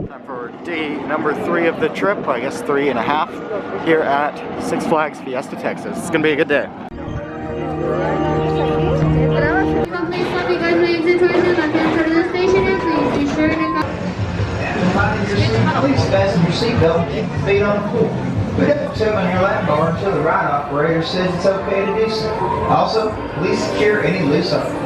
Time for day number 3 of the trip, I guess 3.5, here at Six Flags Fiesta, Texas. It's gonna be a good day. Please fasten your seatbelt and keep your feet on the floor. Put up the tube on your lap bar until the ride operator says it's okay to do so. Also, please secure any loose articles.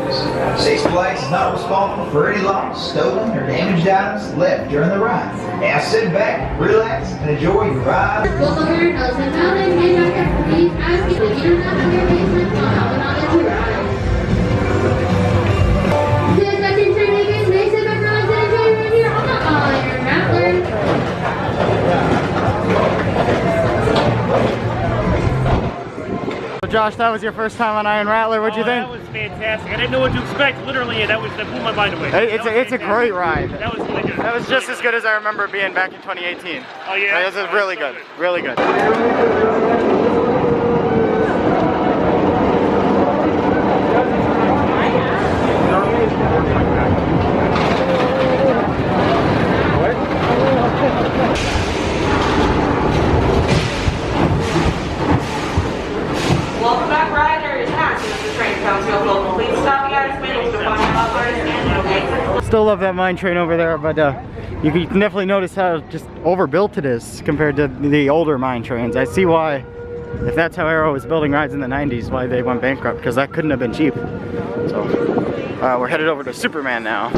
Six Flags is not responsible for any lost, stolen, or damaged items left during the ride. Now sit back, relax, and enjoy your ride. Josh, that was your first time on Iron Rattler. What'd you think? That was fantastic. I didn't know what to expect. Literally, that blew my mind away. It's a great ride. That was really good. That was just as good as I remember it being back in 2018. Oh yeah? This is really good. Really good. Welcome back, riders. This is Train Council Local. Please stop you guys minutes to find buffers and exits. Still love that mine train over there, but you can definitely notice how just overbuilt it is compared to the older mine trains. I see why, if that's how Arrow was building rides in the 90s, why they went bankrupt, because that couldn't have been cheap. So we're headed over to Superman now.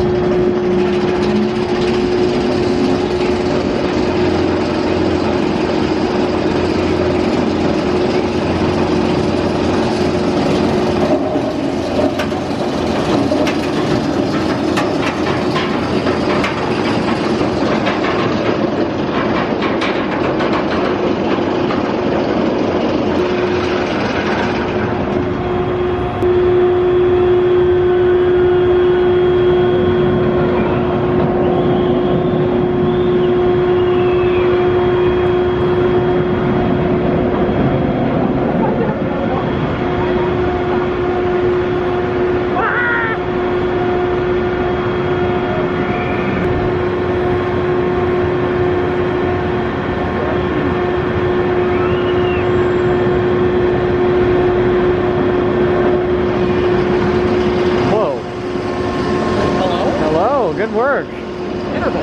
Good work. Interval.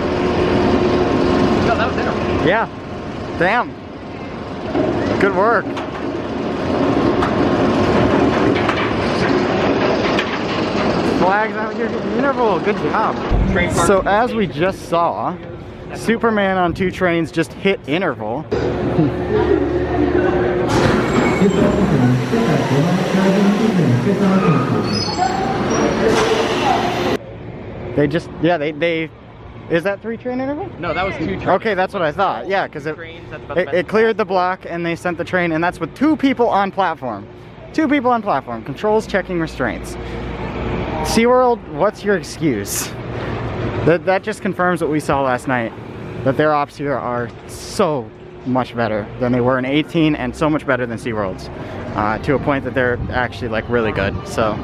No, that was interval. Yeah. Damn. Good work. Flags out your interval. Good job. So as we just saw, Superman on 2 trains just hit interval. They just, yeah, they is that 3 train interval? No, that was 2 trains. Okay, that's what I thought. Yeah, because it cleared the block and they sent the train, and that's with 2 people on platform. 2 people on platform. Controls checking restraints. SeaWorld, what's your excuse? That just confirms what we saw last night. That their ops here are so much better than they were in 18, and so much better than SeaWorld's. To a point that they're actually like really good. So,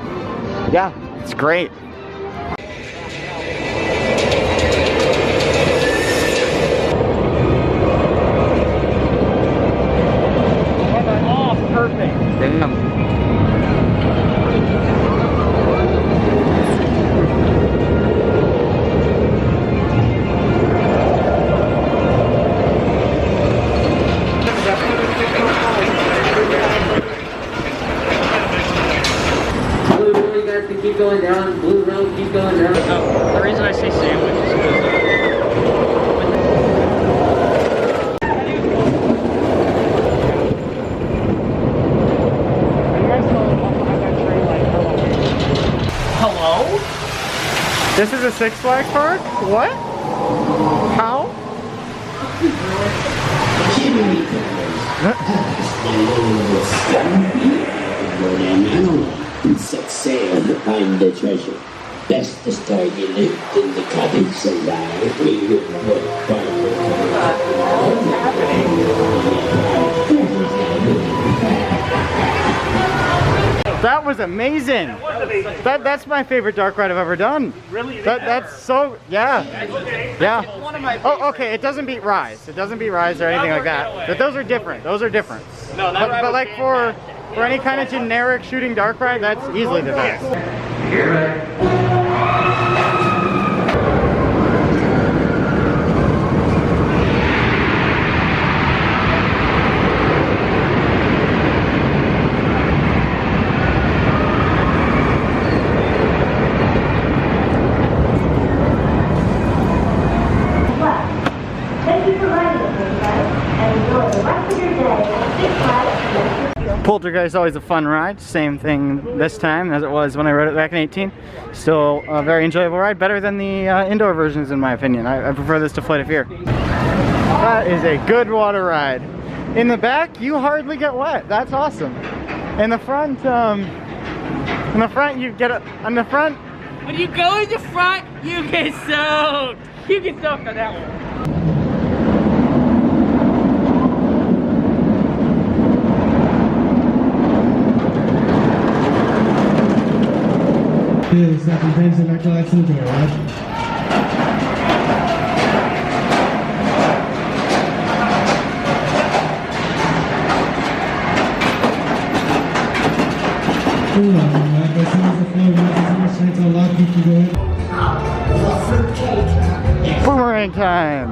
yeah, it's great. Perfect. Damn. Blue road, you guys can keep going down. Blue road, keep going down. The reason I say sandwich is because This is a Six Flags park? What? How? Set sail to find the treasure. Best to start your lift in the cottage alive. We will That was amazing. That's my favorite dark ride I've ever done. Really? That's so, yeah. Okay. Yeah. One of my Oh, okay, it doesn't beat Rise. It doesn't beat Rise or anything like that. But those are different. Those are different. No, that ride But was like for any kind of generic shooting dark ride, that's easily the best. Thank you for riding with me, guys, and enjoy the rest of your day at Six Flags. Poltergeist is always a fun ride. Same thing this time as it was when I rode it back in 18. Still a very enjoyable ride. Better than the indoor versions in my opinion. I prefer this to Flight of Fear. That is a good water ride. In the back, you hardly get wet. That's awesome. In the front, you get on the front. When you go in the front, you get soaked. You get soaked on that one. Two second frames of Goliath and Joker, right? As soon as the flow rises in the streets, unlock, you can go in. Boomerang time.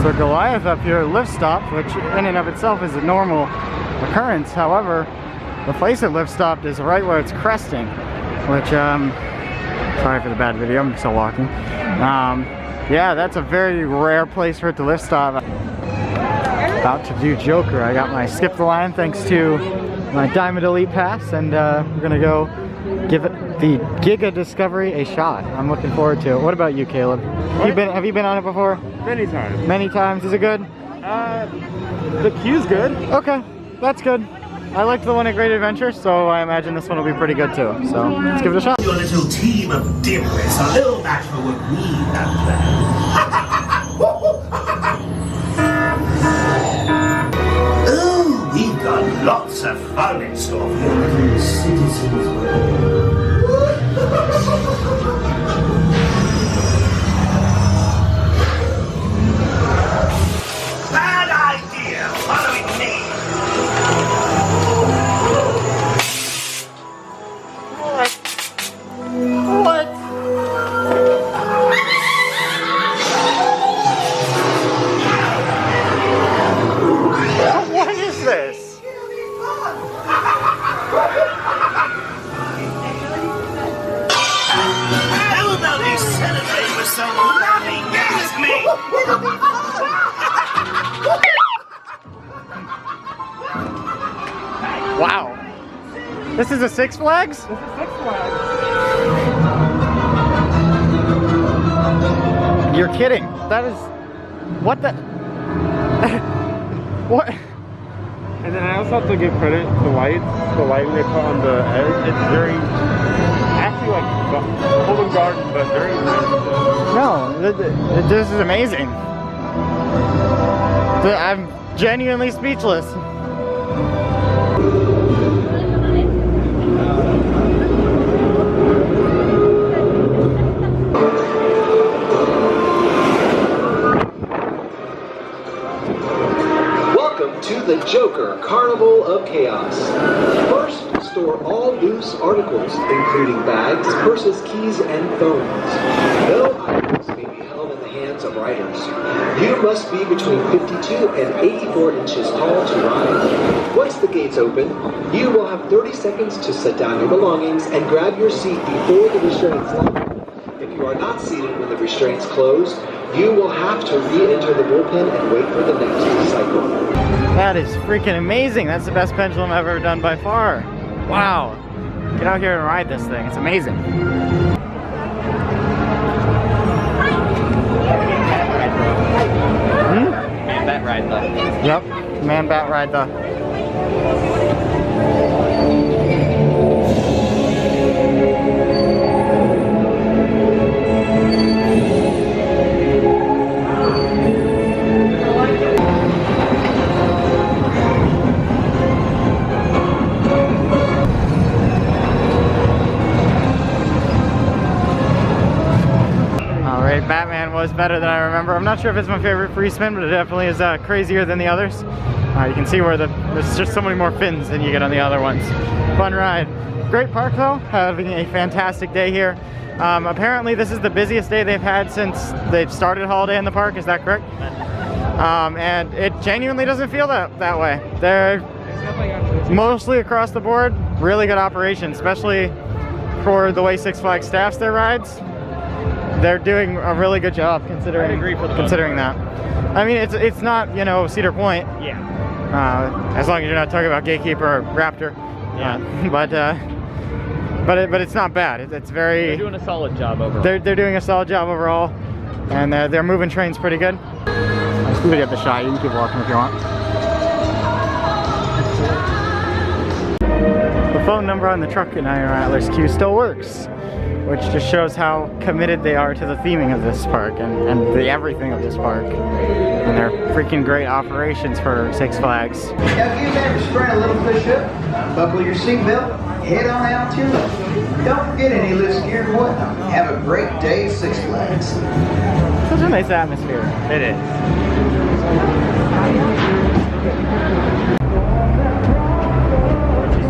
So Goliath up here, lift stop, which in and of itself is a normal occurrence. However, the place it lift stopped is right where it's cresting, which, sorry for the bad video, I'm still walking. Yeah, that's a very rare place for it to lift stop. About to do Joker. I got my skip the line thanks to my Diamond Elite Pass, and we're gonna go give it the Giga Discovery a shot. I'm looking forward to it. What about you, Caleb? Have you been on it before? Many times. Many times. Is it good? The queue's good. Okay, that's good. I liked the one at Great Adventure, so I imagine this one will be pretty good too. So let's give it a shot. Your little team of dimwits are no match for what we have planned. Oh, we've got lots of fun in store for your little citizens. Bad idea! Following me! What? What is this? How about you celebrate with some loving with me? Wow. This is a Six Flags? You're kidding. That is... What the... What? And then I also have to give credit to the lighting they put on the edge. It's very, actually like Golden Garden, but very nice. No, this is amazing. I'm genuinely speechless. Welcome to the Joker Carnival of Chaos. First, store all loose articles, including bags, purses, keys, and phones. No items may be held in the hands of riders. You must be between 52 and 84 inches tall to ride. Once the gates open, you will have 30 seconds to set down your belongings and grab your seat before the restraints lock. If you are not seated when the restraints close, You will have to re-enter the bullpen and wait for the next cycle. That is freaking amazing. That's the best pendulum I've ever done by far. Wow. Get out here and ride this thing. It's amazing. Man bat ride though. Yep. Man bat ride though. Batman was better than I remember. I'm not sure if it's my favorite free spin, but it definitely is crazier than the others. You can see where there's just so many more fins than you get on the other ones. Fun ride. Great park though, having a fantastic day here. Apparently this is the busiest day they've had since they've started Holiday in the Park, is that correct? And it genuinely doesn't feel that way. They're mostly across the board, really good operation, especially for the way Six Flags staffs their rides. They're doing a really good job considering that. I mean, it's not, you know, Cedar Point. Yeah. As long as you're not talking about Gatekeeper or Raptor. Yeah. But it's not bad. It's very. They're doing a solid job overall. They're doing a solid job overall, and they're moving trains pretty good. I'm just gonna get the shot. You can keep walking if you want. The phone number on the truck in Iron Rattler's queue still works, which just shows how committed they are to the theming of this park and the everything of this park. And they're freaking great operations for Six Flags. Now, if you've ever sprung a little push up, buckle your seatbelt, head on out to your left. Don't forget any loose gear and whatnot. Have a great day at Six Flags. Such a nice atmosphere. It is.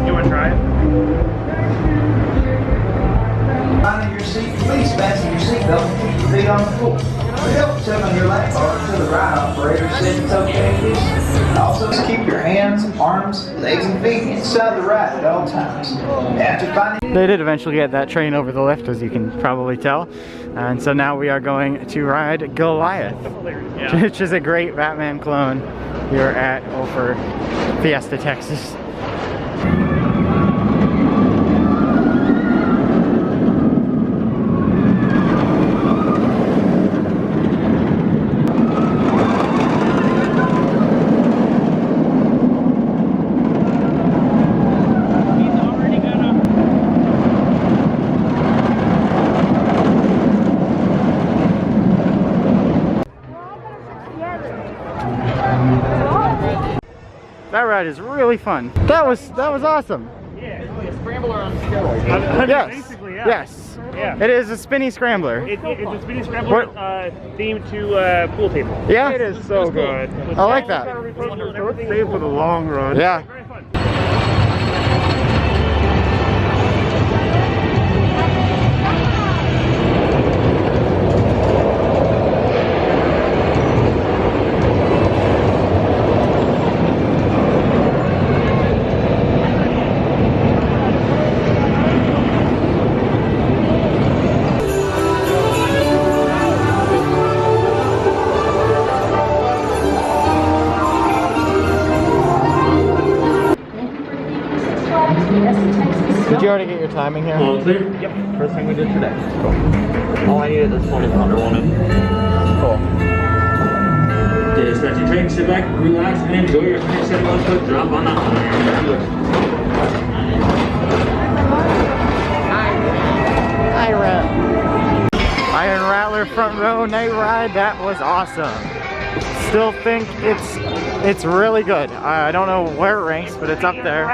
You want to try it? Finding your seat, please fasten your seatbelt and keep your feet on the floor. We don't tug on your lap bar until the ride operator says it's okay to do so. Also, just keep your hands, arms, legs, and feet inside the ride at all times. After finding... They did eventually get that train over the lift, as you can probably tell. And so now we are going to ride Goliath, which is a great Batman clone here at over Fiesta, Texas. That ride is really fun. That was awesome. Yeah, it's like a scrambler on steroids. Yes. Basically, yeah. Yes. Yeah. It is a spinny scrambler. It's a spinning scrambler themed to pool table. Yeah. It is so good. I like that. So it's safe for the long run. Yeah. Very fun. Did you already get your timing here? All clear? Yep. First thing we did today. Cool. All I needed this one is Wonder Woman. Cool. Stretch your drink, sit back, relax, and enjoy your 171-foot drop on the Iron Rattler. Iron Rattler front row night ride. That was awesome. Still think it's really good. I don't know where it ranks, but it's up there.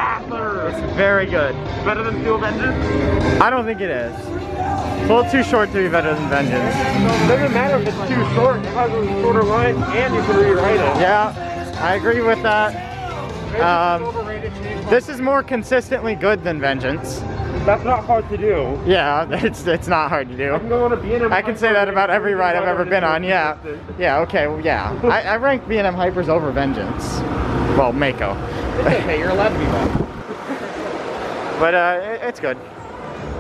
It's very good. Better than Steel Vengeance? I don't think it is. It's a little too short to be better than Vengeance. It doesn't matter if it's too short, because it's a shorter line and you can rewrite it. Yeah, I agree with that. This is more consistently good than Vengeance. That's not hard to do. Yeah, it's not hard to do. I can go on a B&M. I can say that about every ride I've ever been on, yeah. Yeah, okay, well, yeah. I rank B&M Hypers over Vengeance. Well, Mako. It's okay, you're allowed to be wrong. But it's good.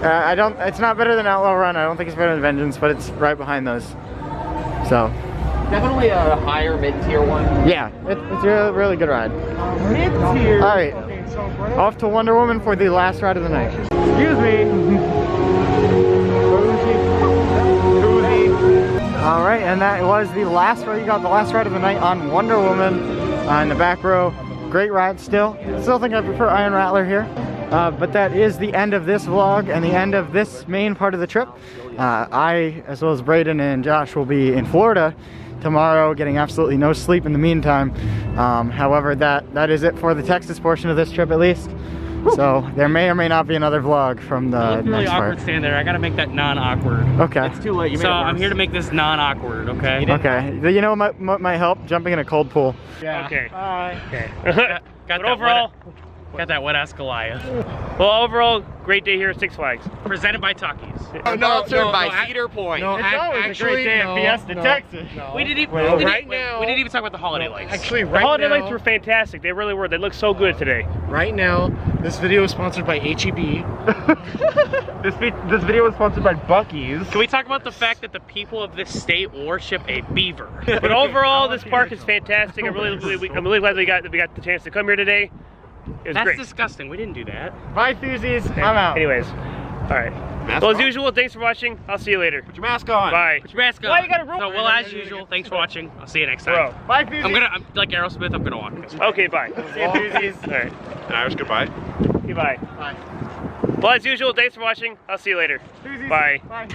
It's not better than Outlaw Run. I don't think it's better than Vengeance, but it's right behind those. So Definitely a higher mid-tier one. yeah, it's a really good ride. Mid-tier. All right, off to Wonder Woman for the last ride of the night. Excuse me. All right, and that was the last ride. You got the last ride of the night on Wonder Woman in the back row. Great ride still. Still think I prefer Iron Rattler here. But that is the end of this vlog and the end of this main part of the trip. I, as well as Braden and Josh, will be in Florida tomorrow, getting absolutely no sleep in the meantime. However, that is it for the Texas portion of this trip at least. So there may or may not be another vlog from the really next awkward part. stand there. I gotta make that non-awkward. Okay. It's too late. You made So it worse. I'm here to make this non-awkward, okay? Okay. You know what might help? Jumping in a cold pool. Yeah. Okay. Okay. Got But that overall, got that wet-ass Goliath. well, overall, great day here at Six Flags. Presented by Takis. Sponsored by Cedar Point. No, It's always a great day at Fiesta, Texas. We didn't even we didn't even talk about the holiday lights. Actually, The right holiday now, lights were fantastic. They really were. They look so good today. right now, this video is sponsored by HEB. This video was sponsored by Buc-ee's. Can we talk about the fact that the people of this state worship a beaver? But overall, this park is fantastic. I'm really glad we got the chance to come here today. It was That's great. disgusting. We didn't do that. Bye, Thuzies. I'm out. Anyways, all right. Well, as usual, thanks for watching. I'll see you later. Put your mask on. Bye. Put your mask on. Why you gotta roll? So, well, as usual, thanks for watching. I'll see you next time. Bro. Bye, Thuzies. I'm like Aerosmith, I'm gonna walk. Okay, bye. See you, Thuzies. All right. Irish goodbye. Goodbye. Bye. Well, as usual, thanks for watching. I'll see you later. Thuzies. Bye. Bye.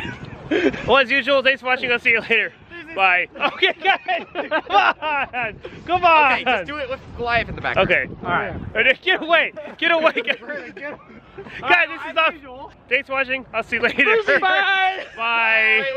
Well, as usual, thanks for watching. I'll see you later. Bye. Okay, guys. Come on. Come on. Okay, just do it with Goliath in the back. Okay. All right. Get away. Get away. Guys, this is off. Thanks for watching. I'll see you later. Bye. Bye.